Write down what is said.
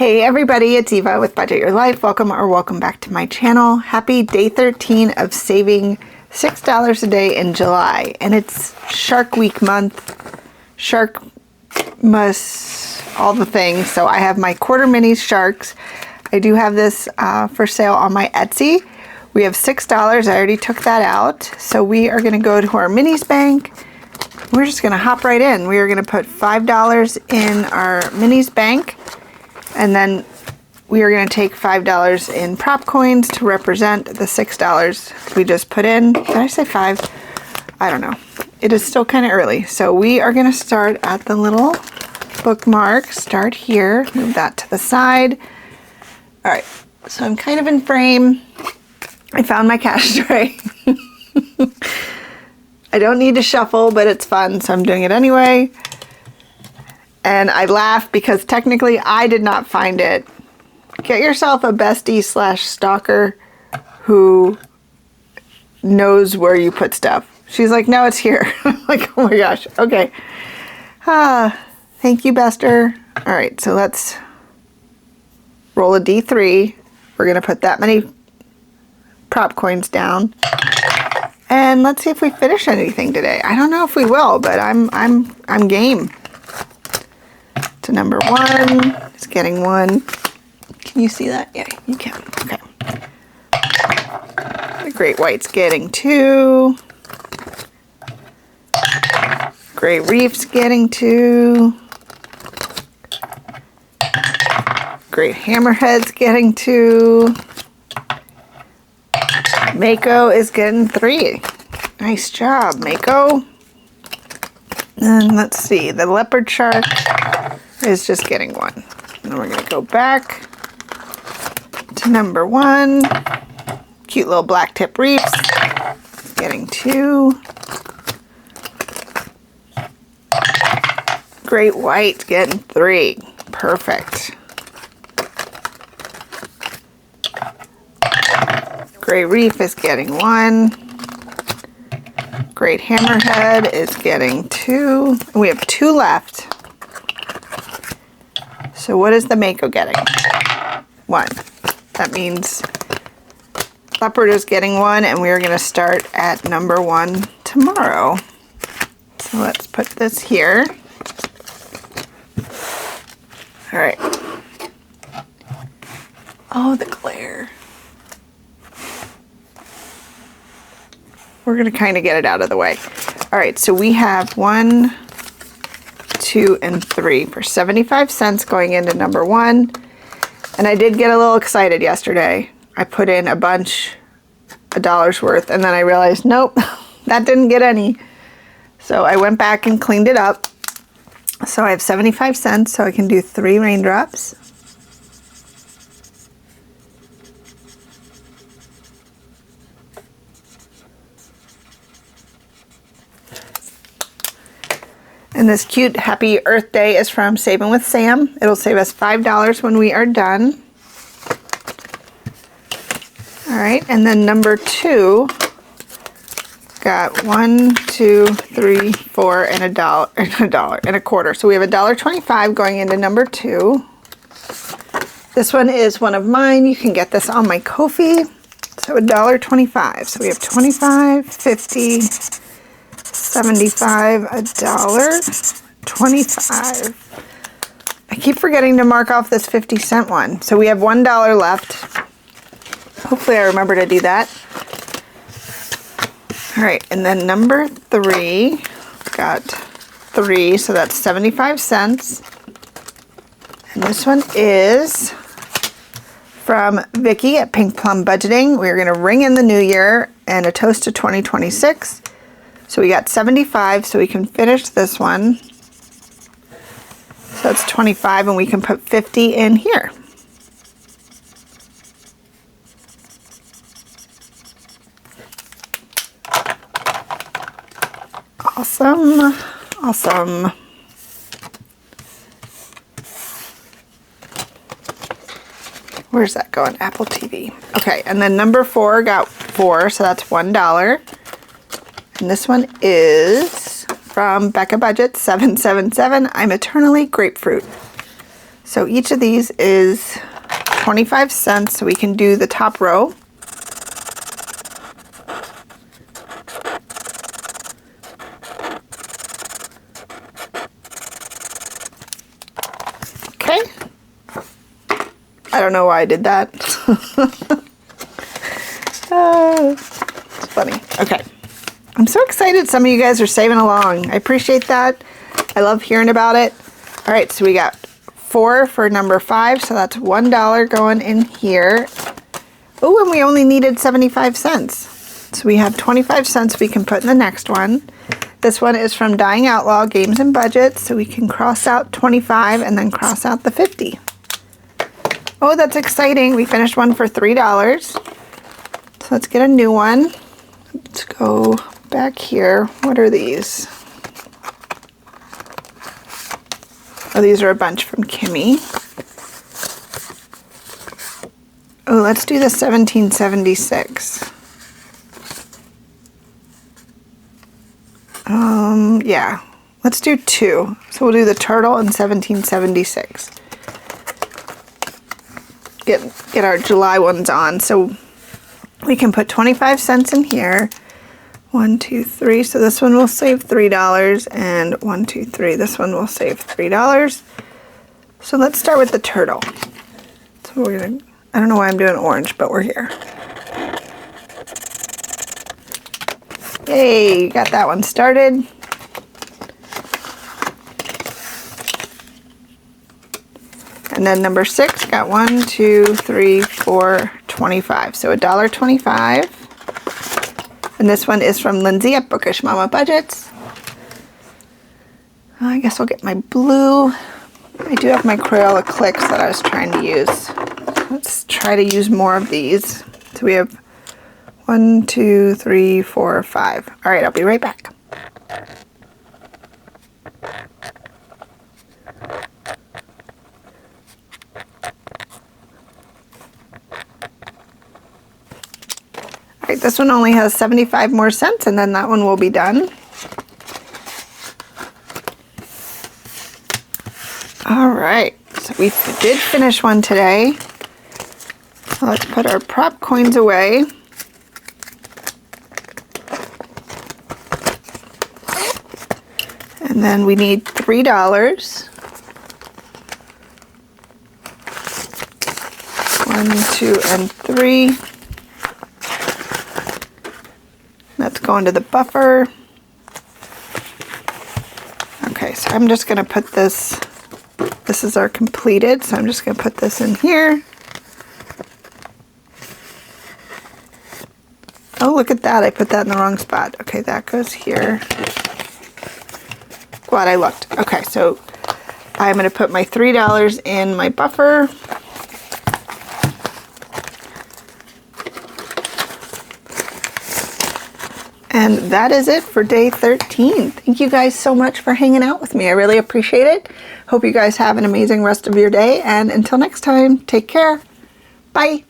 Hey everybody, it's Eva with Budget Your Life. Welcome back to my channel. Happy day 13 of saving $6 a day in July. And it's Shark Week month. Sharkmas, all the things. So I have my quarter mini sharks. I do have this for sale on my Etsy. We have $6. I already took that out. So we are going to go to our minis bank. We're just going to hop right in. We are going to put $5 in our minis bank. And then we are going to take $5 in prop coins to represent the $6 we just put in. Did I say 5? I don't know. It is still kind of early. So we are going to start at the little bookmark. Start here. Move that to the side. All right. So I'm kind of in frame. I found my cash tray. I don't need to shuffle, but it's fun, so I'm doing it anyway. And I laugh because technically I did not find it. Get yourself a bestie / stalker who knows where you put stuff. She's like, no, it's here. I'm like, oh my gosh, okay. Thank you, Bester. All right, so let's roll a D3. We're gonna put that many prop coins down. And let's see if we finish anything today. I don't know if we will, but I'm game. To number 1, it's getting 1. Can you see that? Yeah, you can. Okay. The Great White's getting 2. Great Reef's getting 2. Great Hammerhead's getting 2. Mako is getting 3. Nice job, Mako. And let's see, the Leopard Shark is just getting 1. And we're going to go back to number 1. Cute little black tip reefs, getting 2. Great White getting 3. Perfect. Great Reef is getting 1. Great Hammerhead is getting 2. And we have 2 left. So what is the Mako getting? 1. That means Leopard is getting 1, and we are going to start at number 1 tomorrow. So let's put this here. All right. Oh, the glare. We're going to kind of get it out of the way. All right, so we have 1, 2, and 3 for 75 cents going into number 1. And I did get a little excited yesterday. I put in a bunch, $1 worth, and then I realized, nope, that didn't get any. So I went back and cleaned it up. So I have 75 cents, so I can do 3 raindrops. And this cute Happy Earth Day is from Saving with Sam. It'll save us $5 when we are done. All right, and then number 2 got 1, 2, 3, 4, and a quarter. So we have $1.25 going into number 2. This one is one of mine. You can get this on my Ko-fi. So $1.25. So we have 25, 50. 75, $1, 25. I keep forgetting to mark off this 50-cent one. So we have $1 left. Hopefully I remember to do that. All right, and then number 3, got 3, so that's 75 cents. And this one is from Vicki at Pink Plum Budgeting. We're going to ring in the new year and a toast to 2026. So we got 75, so we can finish this one. So that's 25, and we can put 50 in here. Awesome, awesome. Where's that going? Apple TV. Okay, and then number 4 got 4, so that's $1. And this one is from Becca Budget 777. I'm eternally grapefruit. So each of these is 25 cents, so we can do the top row. Okay. I don't know why I did that. It's funny. Okay. I'm so excited some of you guys are saving along. I appreciate that. I love hearing about it. All right, so we got 4 for number 5, so that's $1 going in here. Oh, and we only needed 75 cents. So we have 25 cents we can put in the next one. This one is from Dying Outlaw Games and Budgets, so we can cross out 25 and then cross out the 50. Oh, that's exciting. We finished one for $3. So let's get a new one. Let's go back here. What are these? Oh, these are a bunch from Kimmy. Oh, let's do the 1776. Yeah, let's do 2. So we'll do the turtle and 1776. Get our July ones on. So we can put 25 cents in here. 1, 2, 3. So this one will save $3. And 1, 2, 3. This one will save $3. So let's start with the turtle. So we're gonna, I don't know why I'm doing orange, but we're here. Yay, got that one started. And then number 6 got 1, 2, 3, 4, 25. So $1.25. And this one is from Lindsay at Bookish Mama Budgets. I guess I'll get my blue. I do have my Crayola clicks that I was trying to use. Let's try to use more of these. So we have 1, 2, 3, 4, 5. All right, I'll be right back. All right, this one only has 75 more cents, and then that one will be done. All right, so we did finish one today. So let's put our prop coins away. And then we need $3. 1, 2, and 3. Let's go into the buffer. Okay, so I'm just going to put this, this is our completed, so I'm just going to put this in here. Oh, look at that, I put that in the wrong spot. Okay, that goes here. Glad I looked. Okay, so I'm going to put my $3 in my buffer. And that is it for day 13. Thank you guys so much for hanging out with me. I really appreciate it. Hope you guys have an amazing rest of your day. And until next time, take care. Bye.